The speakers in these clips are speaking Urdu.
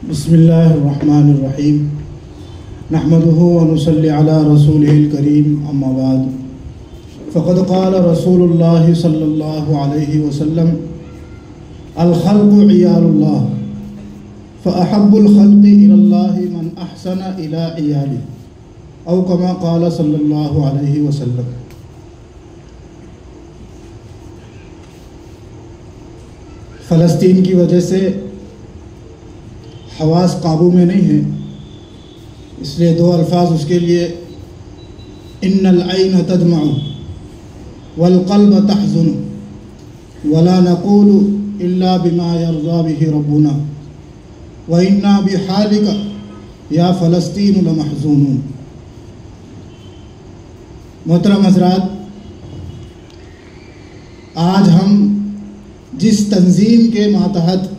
بسم اللہ الرحمن الرحیم نحمده ونصلی علی رسوله الکریم اما بعد فقد قال رسول اللہ صلی اللہ علیہ وسلم الخلق عیال اللہ فأحب الخلق إلى الله من أحسن إلى عياله أو كما قال صلی اللہ علیہ وسلم۔ فلسطین کی وجہ سے حواس قابو میں نہیں ہیں، اس لیے دو الفاظ اس کے لیے ان العین تدمع والقلب تحزن ولا نقول الا بما يرضى به ربنا وإنا بحالك یا فلسطین لمحزونون۔ محترم حضرات، آج ہم جس تنظیم کے ماتحت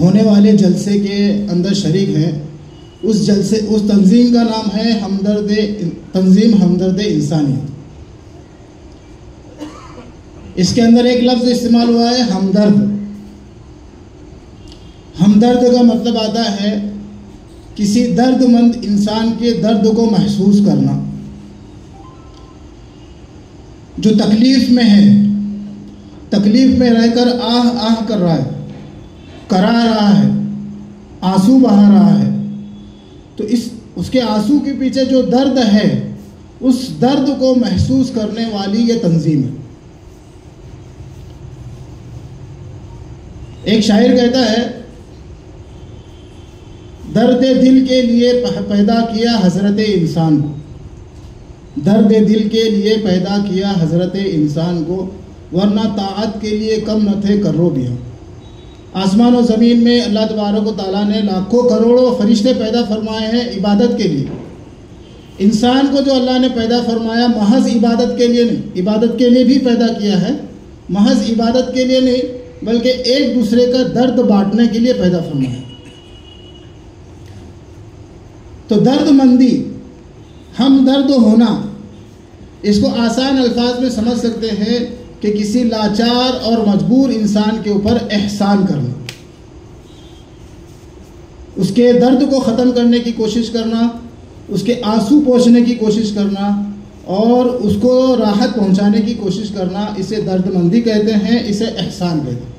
ہونے والے جلسے کے اندر شریک ہیں، اس تنظیم کا نام ہے تنظیم ہمدرد انسانیت۔ اس کے اندر ایک لفظ استعمال ہوا ہے ہمدرد۔ ہمدرد کا مطلب آتا ہے کسی درد مند انسان کے درد کو محسوس کرنا، جو تکلیف میں ہے، تکلیف میں رہ کر آہ آہ کر رہا ہے، کرا رہا ہے، آنسو بہا رہا ہے، تو اس کے آنسو کے پیچھے جو درد ہے، اس درد کو محسوس کرنے والی یہ تنظیم ہے۔ ایک شاعر کہتا ہے، درد دل کے لیے پیدا کیا حضرت انسان کو، درد دل کے لیے پیدا کیا حضرت انسان کو، ورنہ طاعت کے لیے کم نہ تھے کرو بھی ہم۔ آسمان و زمین میں اللہ تبارک و تعالیٰ نے لاکھوں کروڑوں فرشتے پیدا فرمائے ہیں عبادت کے لیے۔ انسان کو جو اللہ نے پیدا فرمایا محض عبادت کے لیے نہیں، عبادت کے لیے بھی پیدا کیا ہے، محض عبادت کے لیے نہیں بلکہ ایک دوسرے کا درد بانٹنے کے لیے پیدا فرمایا۔ تو درد مندی، ہمدرد ہونا، اس کو آسان الفاظ میں سمجھ سکتے ہیں کہ کسی لاچار اور مجبور انسان کے اوپر احسان کرنا، اس کے درد کو ختم کرنے کی کوشش کرنا، اس کے آنسو پوچھنے کی کوشش کرنا اور اس کو راحت پہنچانے کی کوشش کرنا، اسے درد مندی کہتے ہیں، اسے احسان کہتے ہیں۔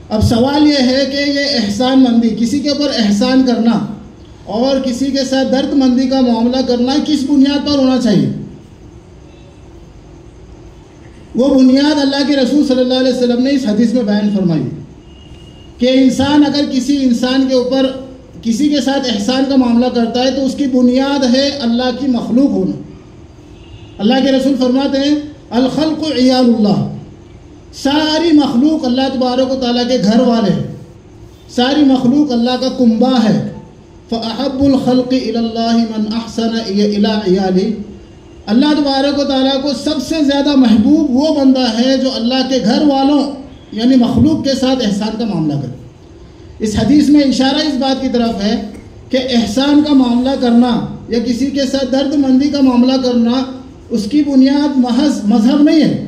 اب سوال یہ ہے کہ یہ احسان مندی، کسی کے اوپر احسان کرنا اور کسی کے ساتھ درد مندی کا معاملہ کرنا کس بنیاد پر ہونا چاہیے؟ وہ بنیاد اللہ کے رسول صلی اللہ علیہ وسلم نے اس حدیث میں بیان فرمائی کہ انسان اگر کسی انسان کے اوپر کسی کے ساتھ احسان کا معاملہ کرتا ہے تو اس کی بنیاد ہے اللہ کی مخلوق ہونا۔ اللہ کے رسول فرماتے ہیں الخلق عیال اللہ، ساری مخلوق اللہ تبارک و تعالیٰ کے گھر والے ہیں، ساری مخلوق اللہ کا کنبہ ہے۔ فأحب الخلق إلى الله من أحسن إلى عياله، اللہ تبارک و تعالیٰ کو سب سے زیادہ محبوب وہ بندہ ہے جو اللہ کے گھر والوں یعنی مخلوق کے ساتھ احسان کا معاملہ کرے۔ اس حدیث میں اشارہ اس بات کی طرف ہے کہ احسان کا معاملہ کرنا یا کسی کے ساتھ درد مندی کا معاملہ کرنا، اس کی بنیاد محض مذہب نہیں ہے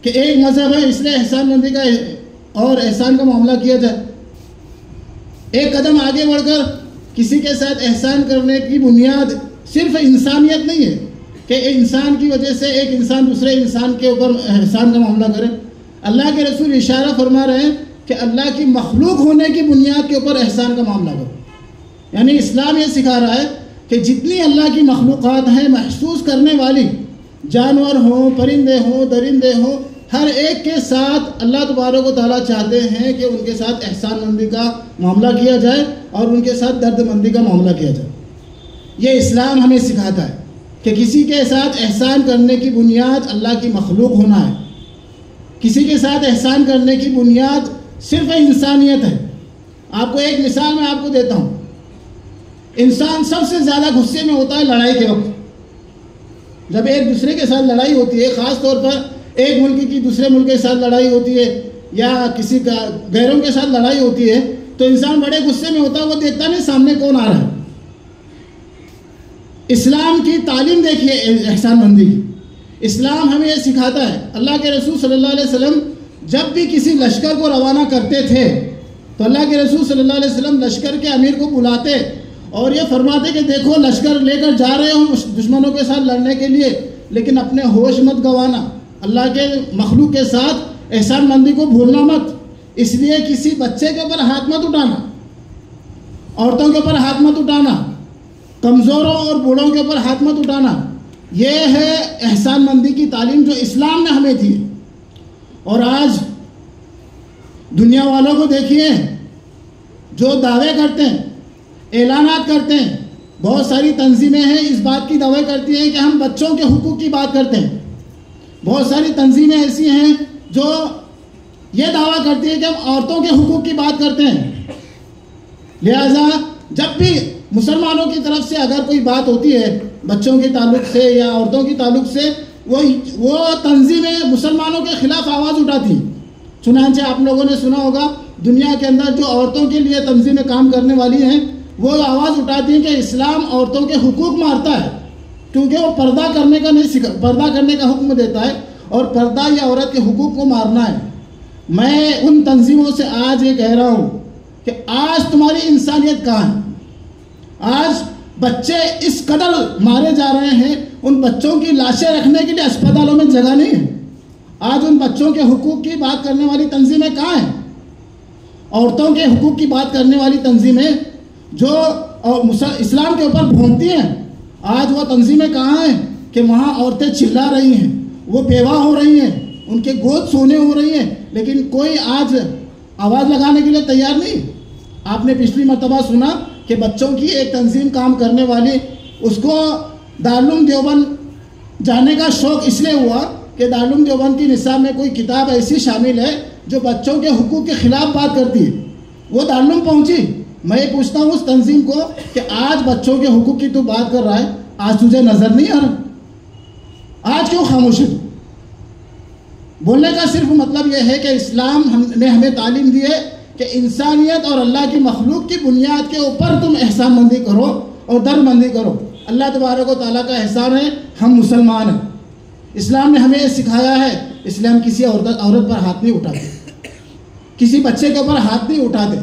کہ ایک مذہب ہے اس لیے احسان مندی کا اور احسان کا معاملہ کیا جائے۔ ایک قدم آگے بڑھ کر کسی کے ساتھ احسان کرنے کی بنیاد صرف انسانیت نہیں ہے کہ انسان کی وجہ سے ایک انسان دوسرے انسان کے اوپر احسان کا معاملہ کرے۔ اللہ کے رسول اشارہ فرما رہے ہیں کہ اللہ کی مخلوق ہونے کی بنیاد کے اوپر احسان کا معاملہ کرو، یعنی اسلام یہ سکھا رہا ہے کہ جتنی اللہ کی مخلوقات ہیں محسوس کرنے والی، جانور ہوں، پرندے ہوں، درندے ہوں، ہر ایک کے ساتھ اللہ تبارک و تعالیٰ چاہتے ہیں کہ ان کے ساتھ احسان مندی کا معاملہ کیا جائے اور ان کے ساتھ درد مندی کا معاملہ کیا جائے۔ یہ اسلام ہمیں سکھاتا ہے کہ کسی کے ساتھ احسان کرنے کی بنیاد اللہ کی مخلوق ہونا ہے، کسی کے ساتھ احسان کرنے کی بنیاد صرف انسانیت ہے۔ آپ کو ایک مثال میں آپ کو دیتا ہوں، انسان سب سے زیادہ غصے میں ہوتا ہے لڑائی کے وقت۔ جب ایک دوسرے کے ساتھ لڑائی ہوتی ہے، خاص طور پر ایک ملک کی دوسرے ملک کے ساتھ لڑائی ہوتی ہے یا کسی غیروں کے ساتھ لڑائی ہوتی ہے تو انسان بڑے غصے میں ہوتا ہے، وہ دیکھتا نہیں سامنے کون آ رہا ہے۔ اسلام کی تعلیم دیکھیے احسان مندی کی، اسلام ہمیں یہ سکھاتا ہے۔ اللہ کے رسول صلی اللہ علیہ وسلم جب بھی کسی لشکر کو روانہ کرتے تھے تو اللہ کے رسول صلی اللہ علیہ وسلم لشکر کے امیر کو بلاتے اور یہ فرماتے کہ دیکھو لشکر لے کر جا رہے ہو دشمنوں کے ساتھ لڑنے کے لیے، لیکن اپنے ہوش مت گوانا، اللہ کے مخلوق کے ساتھ احسان مندی کو بھولنا مت، اس لیے کسی بچے کے اوپر ہاتھ مت اٹھانا، عورتوں کے اوپر ہاتھ مت اٹھانا، کمزوروں اور بوڑھوں کے اوپر ہاتھ مت اٹھانا۔ یہ ہے احسان مندی کی تعلیم جو اسلام نے ہمیں دی۔ اور آج دنیا والوں کو دیکھیے جو دعوے کرتے ہیں، اعلانات کرتے ہیں، بہت ساری تنظیمیں ہیں اس بات کی دعوے کرتی ہیں کہ ہم بچوں کے حقوق کی بات کرتے ہیں، بہت ساری تنظیمیں ایسی ہیں جو یہ دعویٰ کرتی ہیں کہ ہم عورتوں کے حقوق کی بات کرتے ہیں۔ لہذا جب بھی مسلمانوں کی طرف سے اگر کوئی بات ہوتی ہے بچوں کے تعلق سے یا عورتوں کے تعلق سے، وہ تنظیمیں مسلمانوں کے خلاف آواز اٹھاتی ہیں۔ چنانچہ آپ لوگوں نے سنا ہوگا دنیا کے اندر جو عورتوں کے لیے تنظیمیں کام کرنے والی ہیں وہ آواز اٹھاتی ہیں کہ اسلام عورتوں کے حقوق مارتا ہے، کیونکہ وہ پردہ کرنے کا حکم دیتا ہے اور پردہ یا عورت کے حقوق کو مارنا ہے۔ میں ان تنظیموں سے آج یہ کہہ رہا ہوں کہ آج تمہاری انسانیت کہاں ہے؟ آج بچے اس قدر مارے جا رہے ہیں، ان بچوں کی لاشیں رکھنے کے لیے اسپتالوں میں جگہ نہیں ہے۔ آج ان بچوں کے حقوق کی بات کرنے والی تنظیمیں کہاں ہیں؟ عورتوں کے حقوق کی بات کرنے والی تنظیمیں جو اسلام کے اوپر بھونتی ہیں، آج وہ تنظیمیں کہاں ہیں کہ وہاں عورتیں چلا رہی ہیں، وہ بیوہ ہو رہی ہیں، ان کے گود سونے ہو رہی ہیں، لیکن کوئی آج آواز لگانے کے لیے تیار نہیں۔ آپ نے پچھلی مرتبہ سنا کہ بچوں کی ایک تنظیم کام کرنے والی، اس کو دارالعلوم دیوبند جانے کا شوق اس لیے ہوا کہ دارالعلوم دیوبند کی نصاب میں کوئی کتاب ایسی شامل ہے جو بچوں کے حقوق کے خلاف بات کرتی ہے۔ وہ دارالعلوم پہنچی۔ میں یہ پوچھتا ہوں اس تنظیم کو کہ آج بچوں کے حقوق کی تو بات کر رہا ہے، آج تجھے نظر نہیں آ رہا؟ آج کیوں خاموش ہے؟ بولنے کا صرف مطلب یہ ہے کہ اسلام نے ہمیں تعلیم دی ہے کہ انسانیت اور اللہ کی مخلوق کی بنیاد کے اوپر تم احسان مندی کرو اور درد مندی کرو۔ اللہ تبارک و تعالیٰ کا احسان ہے ہم مسلمان ہیں۔ اسلام نے ہمیں یہ سکھایا ہے، اسلام کسی عورت پر ہاتھ نہیں اٹھاتے، کسی بچے کے اوپر ہاتھ نہیں اٹھاتے۔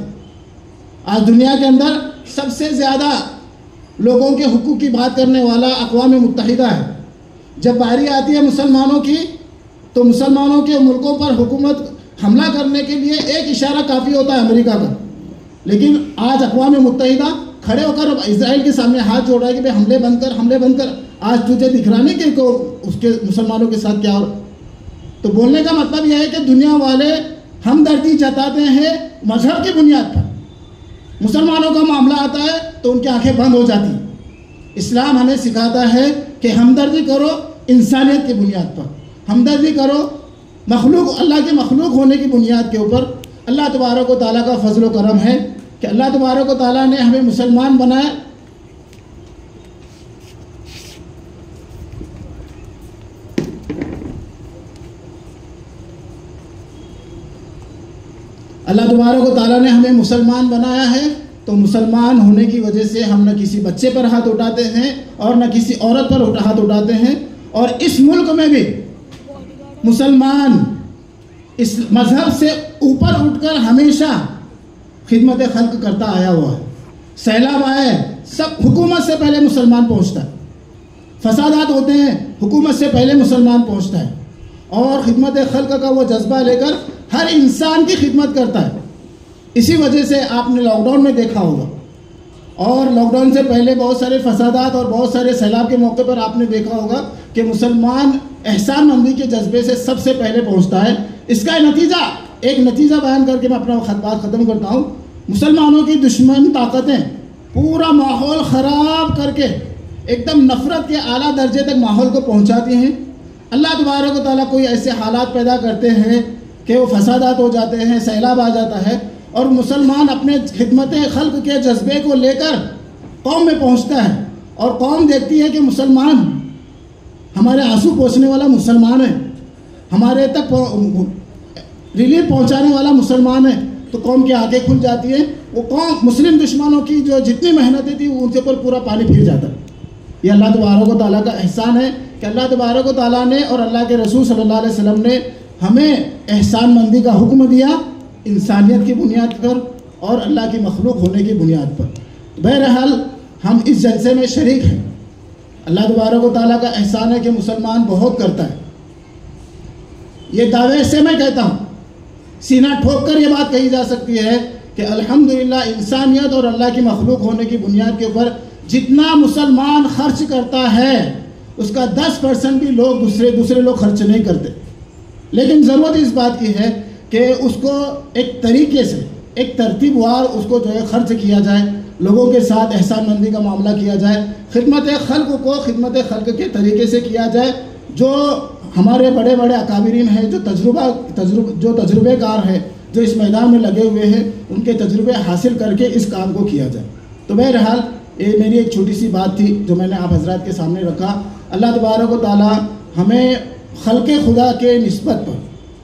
آج دنیا کے اندر سب سے زیادہ لوگوں کے حقوق کی بات کرنے والا اقوام متحدہ ہے۔ جب باری آتی ہے مسلمانوں کی تو مسلمانوں کے ملکوں پر حکومت حملہ کرنے کے لیے ایک اشارہ کافی ہوتا ہے امریکہ کا، لیکن آج اقوام متحدہ کھڑے ہو کر اسرائیل کے سامنے ہاتھ جوڑ رہا ہے کہ بھئی حملے بند کر، حملے بند کر۔ آج تجھے دکھ رہا نہیں کہ اس کے مسلمانوں کے ساتھ کیا ہو۔ تو بولنے کا مطلب یہ ہے کہ دنیا والے ہمدردی جتاتے ہیں مذہب کی بنیاد پر، مسلمانوں کا معاملہ آتا ہے تو ان کی آنکھیں بند ہو جاتی ہیں۔ اسلام ہمیں سکھاتا ہے کہ ہمدردی کرو انسانیت کی بنیاد پر، ہمدردی کرو مخلوق، اللہ کے مخلوق ہونے کی بنیاد کے اوپر۔ اللہ تبارک و تعالیٰ کا فضل و کرم ہے کہ اللہ تبارک و تعالیٰ نے ہمیں مسلمان بنایا۔ اللہ تبارک و تعالیٰ نے ہمیں مسلمان بنایا ہے، تو مسلمان ہونے کی وجہ سے ہم نہ کسی بچے پر ہاتھ اٹھاتے ہیں اور نہ کسی عورت پر ہاتھ اٹھاتے ہیں۔ اور اس ملک میں بھی مسلمان اس مذہب سے اوپر اٹھ کر ہمیشہ خدمت خلق کرتا آیا ہوا ہے۔ سیلاب آئے، سب حکومت سے پہلے مسلمان پہنچتا ہے، فسادات ہوتے ہیں حکومت سے پہلے مسلمان پہنچتا ہے، اور خدمت خلق کا وہ جذبہ لے کر ہر انسان کی خدمت کرتا ہے۔ اسی وجہ سے آپ نے لاک ڈاؤن میں دیکھا ہوگا، اور لاک ڈاؤن سے پہلے بہت سارے فسادات اور بہت سارے سیلاب کے موقع پر آپ نے دیکھا ہوگا کہ مسلمان احسان مندی کے جذبے سے سب سے پہلے پہنچتا ہے۔ اس کا ایک نتیجہ بیان کر کے میں اپنا بات ختم کرتا ہوں۔ مسلمانوں کی دشمن طاقتیں پورا ماحول خراب کر کے ایک دم نفرت کے اعلیٰ درجے تک ماحول کو پہنچاتی ہیں۔ اللہ تبارک و تعالیٰ کوئی ایسے حالات پیدا کرتے ہیں کہ وہ فسادات ہو جاتے ہیں، سیلاب آ جاتا ہے، اور مسلمان اپنے خدمت خلق کے جذبے کو لے کر قوم میں پہنچتا ہے، اور قوم دیکھتی ہے کہ مسلمان ہمارے آنسو پوچھنے والا مسلمان ہے، ہمارے تک ریلیف پہنچانے والا مسلمان ہے، تو قوم کی آنکھیں کھل جاتی ہیں۔ وہ قوم مسلم دشمنوں کی جو جتنی محنتیں تھیں ان کے اوپر پورا پانی پھر جاتا ہے۔ یہ اللہ تبارک و تعالیٰ کا احسان ہے کہ اللہ تبارک و تعالیٰ نے اور اللہ کے رسول صلی اللہ علیہ وسلم نے ہمیں احسان مندی کا حکم دیا انسانیت کی بنیاد پر، اور اللہ کی مخلوق ہونے کی بنیاد پر۔ بہرحال ہم اس جلسے میں شریک ہیں۔ اللہ تبارک و تعالیٰ کا احسان ہے کہ مسلمان بہت کرتا ہے۔ یہ دعوے سے میں کہتا ہوں، سینہ ٹھوک کر یہ بات کہی جا سکتی ہے کہ الحمدللہ انسانیت اور اللہ کی مخلوق ہونے کی بنیاد کے اوپر جتنا مسلمان خرچ کرتا ہے اس کا 10% بھی دوسرے لوگ خرچ نہیں کرتے۔ لیکن ضرورت اس بات کی ہے کہ اس کو ایک طریقے سے، ایک ترتیب وار اس کو جو ہے خرچ کیا جائے، لوگوں کے ساتھ احسان مندی کا معاملہ کیا جائے، خدمت خلق کو خدمت خلق کے طریقے سے کیا جائے۔ جو ہمارے بڑے بڑے اکابرین ہیں، جو تجربے کار ہیں، جو اس میدان میں لگے ہوئے ہیں، ان کے تجربے حاصل کر کے اس کام کو کیا جائے۔ تو بہرحال یہ میری ایک چھوٹی سی بات تھی جو میں نے آپ حضرات کے سامنے رکھا۔ اللہ تبارک و تعالی ہمیں خلق خدا کے نسبت پر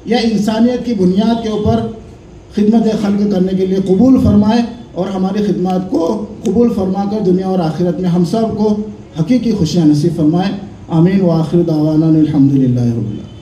یا انسانیت کی بنیاد کے اوپر خدمت خلق کرنے کے لیے قبول فرمائے، اور ہماری خدمات کو قبول فرما کر دنیا اور آخرت میں ہم سب کو حقیقی خوشیاں نصیب فرمائے۔ آمین وآخر دعوانا الحمدللہ رب العالمین۔